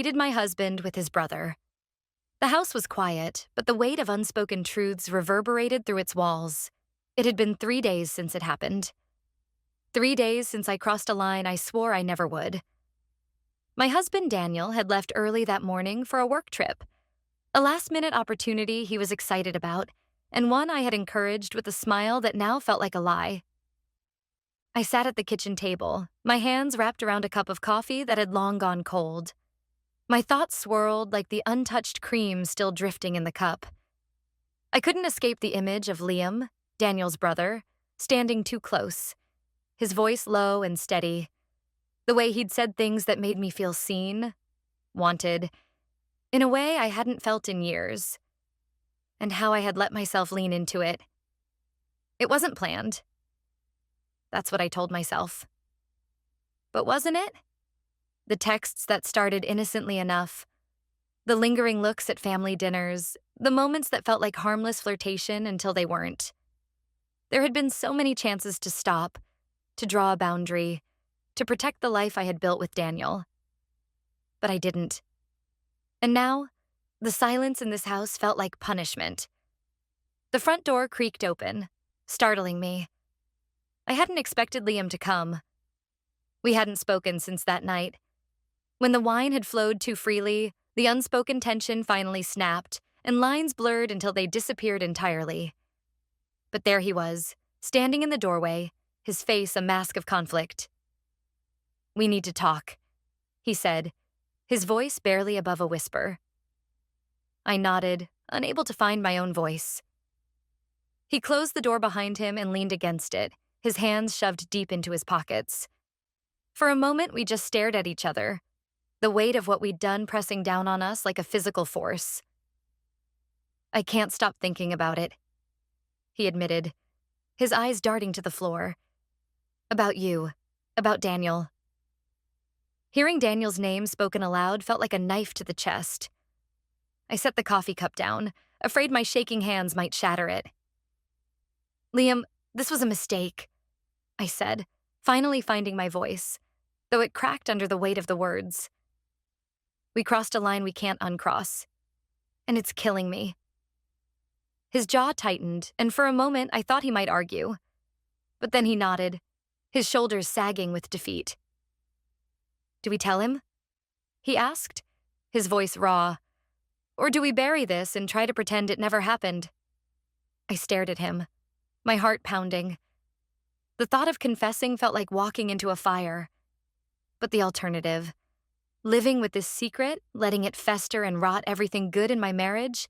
Greeted my husband with his brother. The house was quiet, but the weight of unspoken truths reverberated through its walls. It had been 3 days since it happened. 3 days since I crossed a line I swore I never would. My husband Daniel had left early that morning for a work trip, a last-minute opportunity he was excited about, and one I had encouraged with a smile that now felt like a lie. I sat at the kitchen table, my hands wrapped around a cup of coffee that had long gone cold. My thoughts swirled like the untouched cream still drifting in the cup. I couldn't escape the image of Liam, Daniel's brother, standing too close, his voice low and steady, the way he'd said things that made me feel seen, wanted, in a way I hadn't felt in years, and how I had let myself lean into it. It wasn't planned. That's what I told myself. But wasn't it? The texts that started innocently enough, the lingering looks at family dinners, the moments that felt like harmless flirtation until they weren't. There had been so many chances to stop, to draw a boundary, to protect the life I had built with Daniel. But I didn't. And now, the silence in this house felt like punishment. The front door creaked open, startling me. I hadn't expected Liam to come. We hadn't spoken since that night. When the wine had flowed too freely, the unspoken tension finally snapped, and lines blurred until they disappeared entirely. But there he was, standing in the doorway, his face a mask of conflict. "We need to talk," he said, his voice barely above a whisper. I nodded, unable to find my own voice. He closed the door behind him and leaned against it, his hands shoved deep into his pockets. For a moment, we just stared at each other, the weight of what we'd done pressing down on us like a physical force. "I can't stop thinking about it," he admitted, his eyes darting to the floor. "About you, about Daniel." Hearing Daniel's name spoken aloud felt like a knife to the chest. I set the coffee cup down, afraid my shaking hands might shatter it. "Liam, this was a mistake," I said, finally finding my voice, though it cracked under the weight of the words. "We crossed a line we can't uncross, and it's killing me." His jaw tightened, and for a moment I thought he might argue. But then he nodded, his shoulders sagging with defeat. "Do we tell him?" he asked, his voice raw. "Or do we bury this and try to pretend it never happened?" I stared at him, my heart pounding. The thought of confessing felt like walking into a fire. But the alternative, living with this secret, letting it fester and rot everything good in my marriage,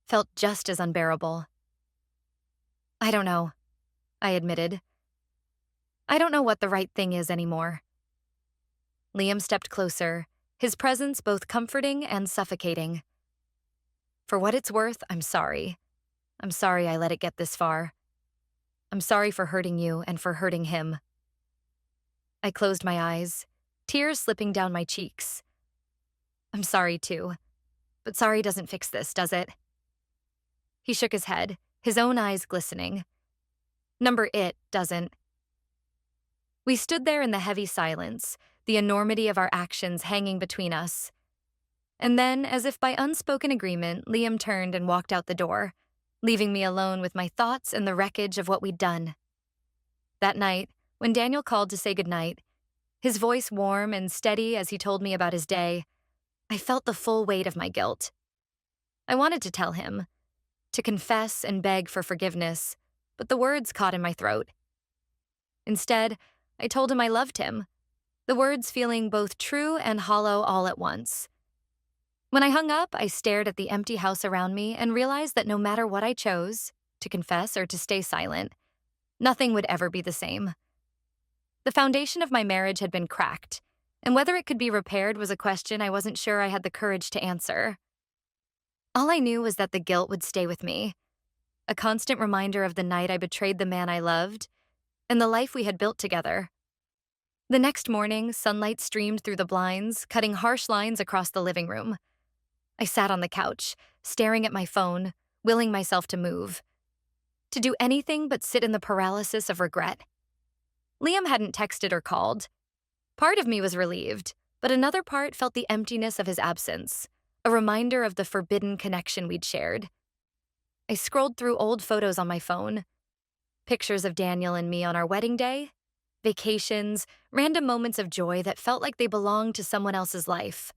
felt just as unbearable. "I don't know," I admitted. "I don't know what the right thing is anymore." Liam stepped closer, his presence both comforting and suffocating. "For what it's worth, I'm sorry. I'm sorry I let it get this far. I'm sorry for hurting you and for hurting him." I closed my eyes, tears slipping down my cheeks. "I'm sorry too, but sorry doesn't fix this, does it?" He shook his head, his own eyes glistening. "It doesn't." We stood there in the heavy silence, the enormity of our actions hanging between us. And then, as if by unspoken agreement, Liam turned and walked out the door, leaving me alone with my thoughts and the wreckage of what we'd done. That night, when Daniel called to say goodnight, his voice warm and steady as he told me about his day, I felt the full weight of my guilt. I wanted to tell him, to confess and beg for forgiveness, but the words caught in my throat. Instead, I told him I loved him, the words feeling both true and hollow all at once. When I hung up, I stared at the empty house around me and realized that no matter what I chose, to confess or to stay silent, nothing would ever be the same. The foundation of my marriage had been cracked, and whether it could be repaired was a question I wasn't sure I had the courage to answer. All I knew was that the guilt would stay with me, a constant reminder of the night I betrayed the man I loved and the life we had built together. The next morning, sunlight streamed through the blinds, cutting harsh lines across the living room. I sat on the couch, staring at my phone, willing myself to move, to do anything but sit in the paralysis of regret. Liam hadn't texted or called. Part of me was relieved, but another part felt the emptiness of his absence, a reminder of the forbidden connection we'd shared. I scrolled through old photos on my phone, pictures of Daniel and me on our wedding day, vacations, random moments of joy that felt like they belonged to someone else's life.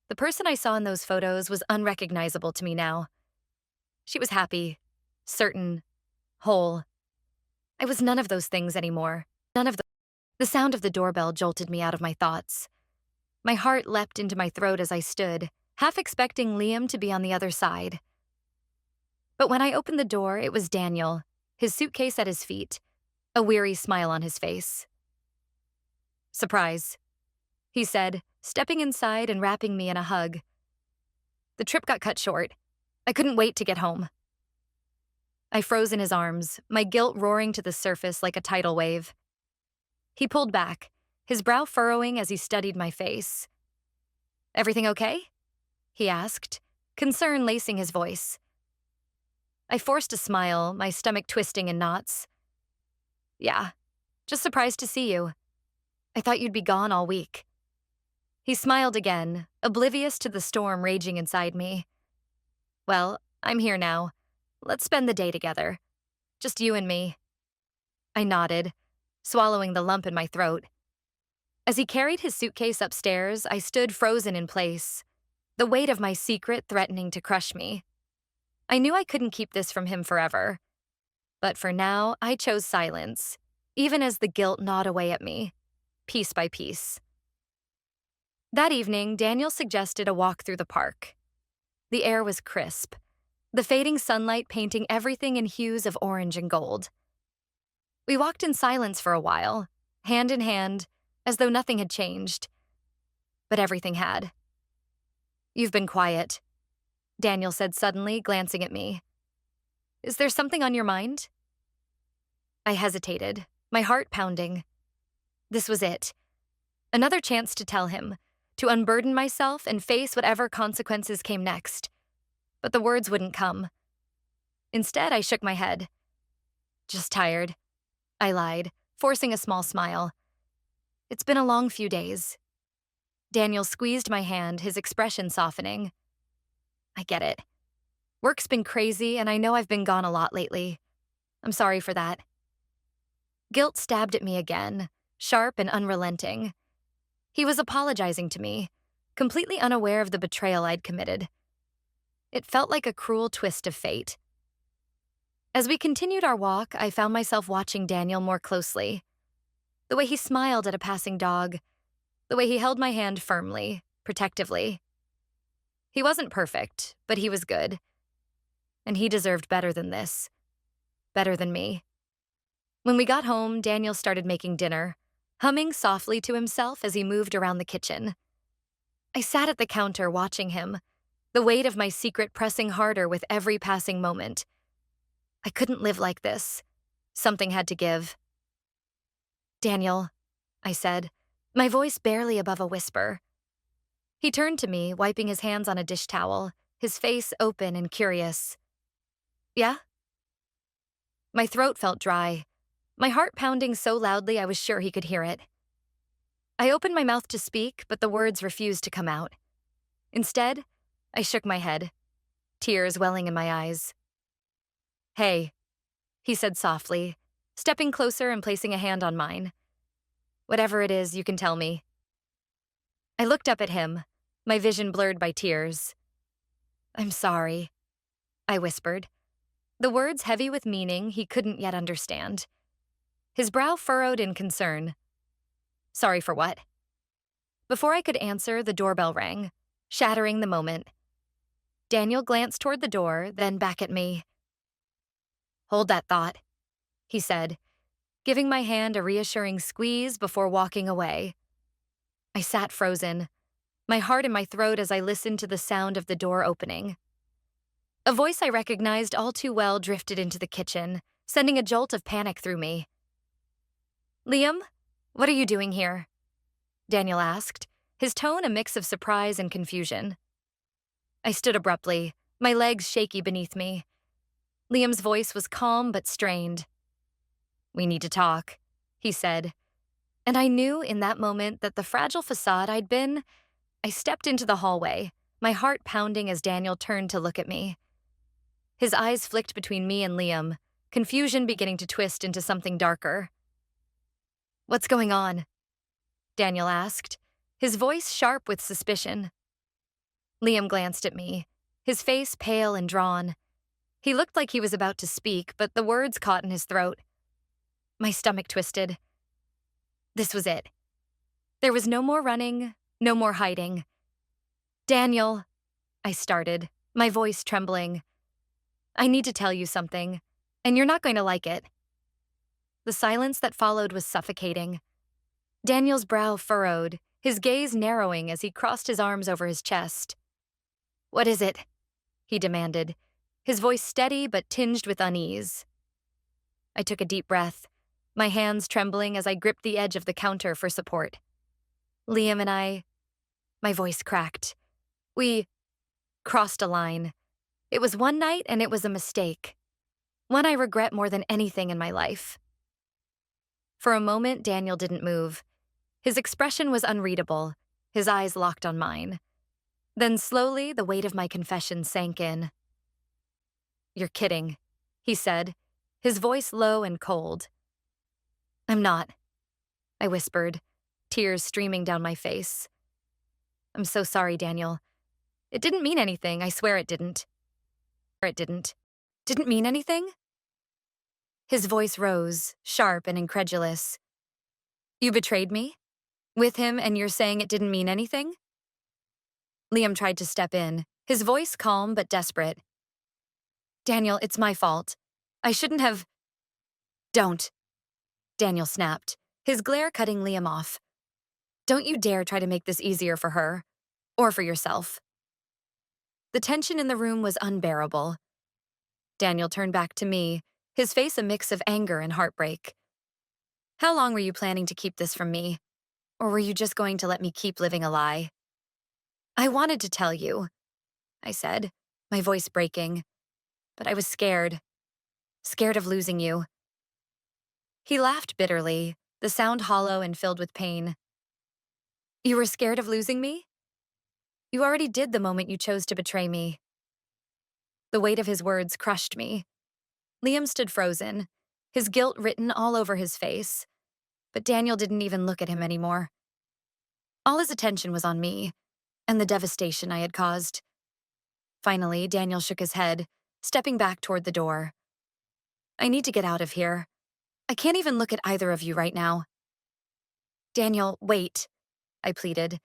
The person I saw in those photos was unrecognizable to me now. She was happy, certain, whole. I was none of those things anymore. None of the. The sound of the doorbell jolted me out of my thoughts. My heart leapt into my throat as I stood, half expecting Liam to be on the other side. But when I opened the door, it was Daniel, his suitcase at his feet, a weary smile on his face. "Surprise," he said, stepping inside and wrapping me in a hug. "The trip got cut short. I couldn't wait to get home." I froze in his arms, my guilt roaring to the surface like a tidal wave. He pulled back, his brow furrowing as he studied my face. "Everything okay?" he asked, concern lacing his voice. I forced a smile, my stomach twisting in knots. "Yeah, just surprised to see you. I thought you'd be gone all week." He smiled again, oblivious to the storm raging inside me. "Well, I'm here now. Let's spend the day together. Just you and me." I nodded, swallowing the lump in my throat. As he carried his suitcase upstairs, I stood frozen in place, the weight of my secret threatening to crush me. I knew I couldn't keep this from him forever. But for now, I chose silence, even as the guilt gnawed away at me, piece by piece. That evening, Daniel suggested a walk through the park. The air was crisp, the fading sunlight painting everything in hues of orange and gold. We walked in silence for a while, hand in hand, as though nothing had changed. But everything had. "You've been quiet," Daniel said suddenly, glancing at me. "Is there something on your mind?" I hesitated, my heart pounding. This was it. Another chance to tell him, to unburden myself and face whatever consequences came next. But the words wouldn't come. Instead, I shook my head. "Just tired," I lied, forcing a small smile. "It's been a long few days." Daniel squeezed my hand, his expression softening. "I get it. Work's been crazy, and I know I've been gone a lot lately. I'm sorry for that." Guilt stabbed at me again, sharp and unrelenting. He was apologizing to me, completely unaware of the betrayal I'd committed. It felt like a cruel twist of fate. As we continued our walk, I found myself watching Daniel more closely. The way he smiled at a passing dog, the way he held my hand firmly, protectively. He wasn't perfect, but he was good. And he deserved better than this. Better than me. When we got home, Daniel started making dinner, humming softly to himself as he moved around the kitchen. I sat at the counter watching him, the weight of my secret pressing harder with every passing moment. I couldn't live like this. Something had to give. "Daniel," I said, my voice barely above a whisper. He turned to me, wiping his hands on a dish towel, his face open and curious. "Yeah?" My throat felt dry, my heart pounding so loudly I was sure he could hear it. I opened my mouth to speak, but the words refused to come out. Instead, I shook my head, tears welling in my eyes. "Hey," he said softly, stepping closer and placing a hand on mine. "Whatever it is, you can tell me." I looked up at him, my vision blurred by tears. "I'm sorry," I whispered, the words heavy with meaning he couldn't yet understand. His brow furrowed in concern. "Sorry for what?" Before I could answer, the doorbell rang, shattering the moment. Daniel glanced toward the door, then back at me. "Hold that thought," he said, giving my hand a reassuring squeeze before walking away. I sat frozen, my heart in my throat as I listened to the sound of the door opening. A voice I recognized all too well drifted into the kitchen, sending a jolt of panic through me. "Liam, what are you doing here?" Daniel asked, his tone a mix of surprise and confusion. I stood abruptly, my legs shaky beneath me. Liam's voice was calm but strained. "We need to talk," he said, And I knew in that moment that the fragile facade I'd been, I stepped into the hallway, my heart pounding as Daniel turned to look at me. His eyes flicked between me and Liam, confusion beginning to twist into something darker. "What's going on?" Daniel asked, his voice sharp with suspicion. Liam glanced at me, his face pale and drawn. He looked like he was about to speak, but the words caught in his throat. My stomach twisted. This was it. There was no more running, no more hiding. "Daniel," I started, my voice trembling. "I need to tell you something, and you're not going to like it." The silence that followed was suffocating. Daniel's brow furrowed, his gaze narrowing as he crossed his arms over his chest. "What is it?" he demanded, his voice steady but tinged with unease. I took a deep breath, my hands trembling as I gripped the edge of the counter for support. "Liam and I," my voice cracked. "We crossed a line. It was one night and it was a mistake. One I regret more than anything in my life." For a moment, Daniel didn't move. His expression was unreadable, his eyes locked on mine. Then slowly, the weight of my confession sank in. "You're kidding," he said, his voice low and cold. "I'm not," I whispered, tears streaming down my face. "I'm so sorry, Daniel. It didn't mean anything, I swear it didn't." "It didn't. Didn't mean anything?" His voice rose, sharp and incredulous. "You betrayed me? With him, and you're saying it didn't mean anything?" Liam tried to step in, his voice calm but desperate. "Daniel, it's my fault. I shouldn't have—" "Don't," Daniel snapped, his glare cutting Liam off. "Don't you dare try to make this easier for her, or for yourself." The tension in the room was unbearable. Daniel turned back to me, his face a mix of anger and heartbreak. "How long were you planning to keep this from me? Or were you just going to let me keep living a lie?" "I wanted to tell you," I said, my voice breaking. "But I was scared. Scared of losing you." He laughed bitterly, the sound hollow and filled with pain. "You were scared of losing me? You already did the moment you chose to betray me." The weight of his words crushed me. Liam stood frozen, his guilt written all over his face. But Daniel didn't even look at him anymore. All his attention was on me, and the devastation I had caused. Finally, Daniel shook his head, stepping back toward the door. "I need to get out of here. I can't even look at either of you right now." "Daniel, wait," I pleaded.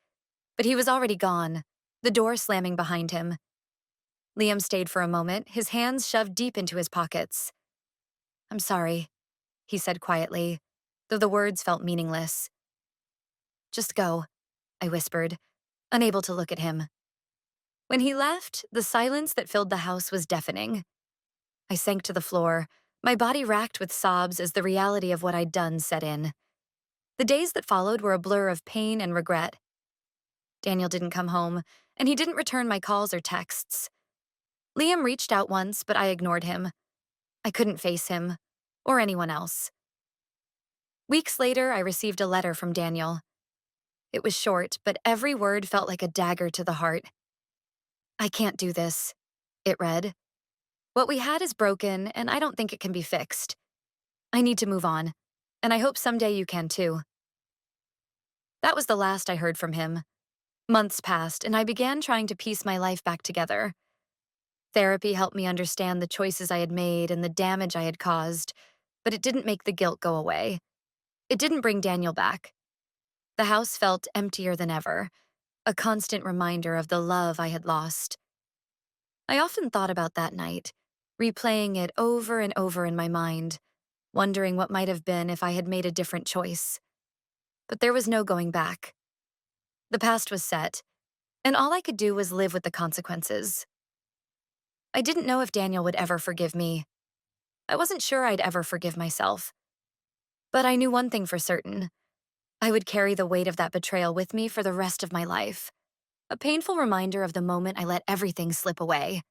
But he was already gone, the door slamming behind him. Liam stayed for a moment, his hands shoved deep into his pockets. "I'm sorry," he said quietly, though the words felt meaningless. "Just go," I whispered, unable to look at him. When he left, the silence that filled the house was deafening. I sank to the floor, my body racked with sobs as the reality of what I'd done set in. The days that followed were a blur of pain and regret. Daniel didn't come home, and he didn't return my calls or texts. Liam reached out once, but I ignored him. I couldn't face him, or anyone else. Weeks later, I received a letter from Daniel. It was short, but every word felt like a dagger to the heart. "I can't do this," it read. "What we had is broken, and I don't think it can be fixed. I need to move on, and I hope someday you can too." That was the last I heard from him. Months passed, and I began trying to piece my life back together. Therapy helped me understand the choices I had made and the damage I had caused, but it didn't make the guilt go away. It didn't bring Daniel back. The house felt emptier than ever, a constant reminder of the love I had lost. I often thought about that night, replaying it over and over in my mind, wondering what might have been if I had made a different choice. But there was no going back. The past was set, and all I could do was live with the consequences. I didn't know if Daniel would ever forgive me. I wasn't sure I'd ever forgive myself. But I knew one thing for certain. I would carry the weight of that betrayal with me for the rest of my life. A painful reminder of the moment I let everything slip away.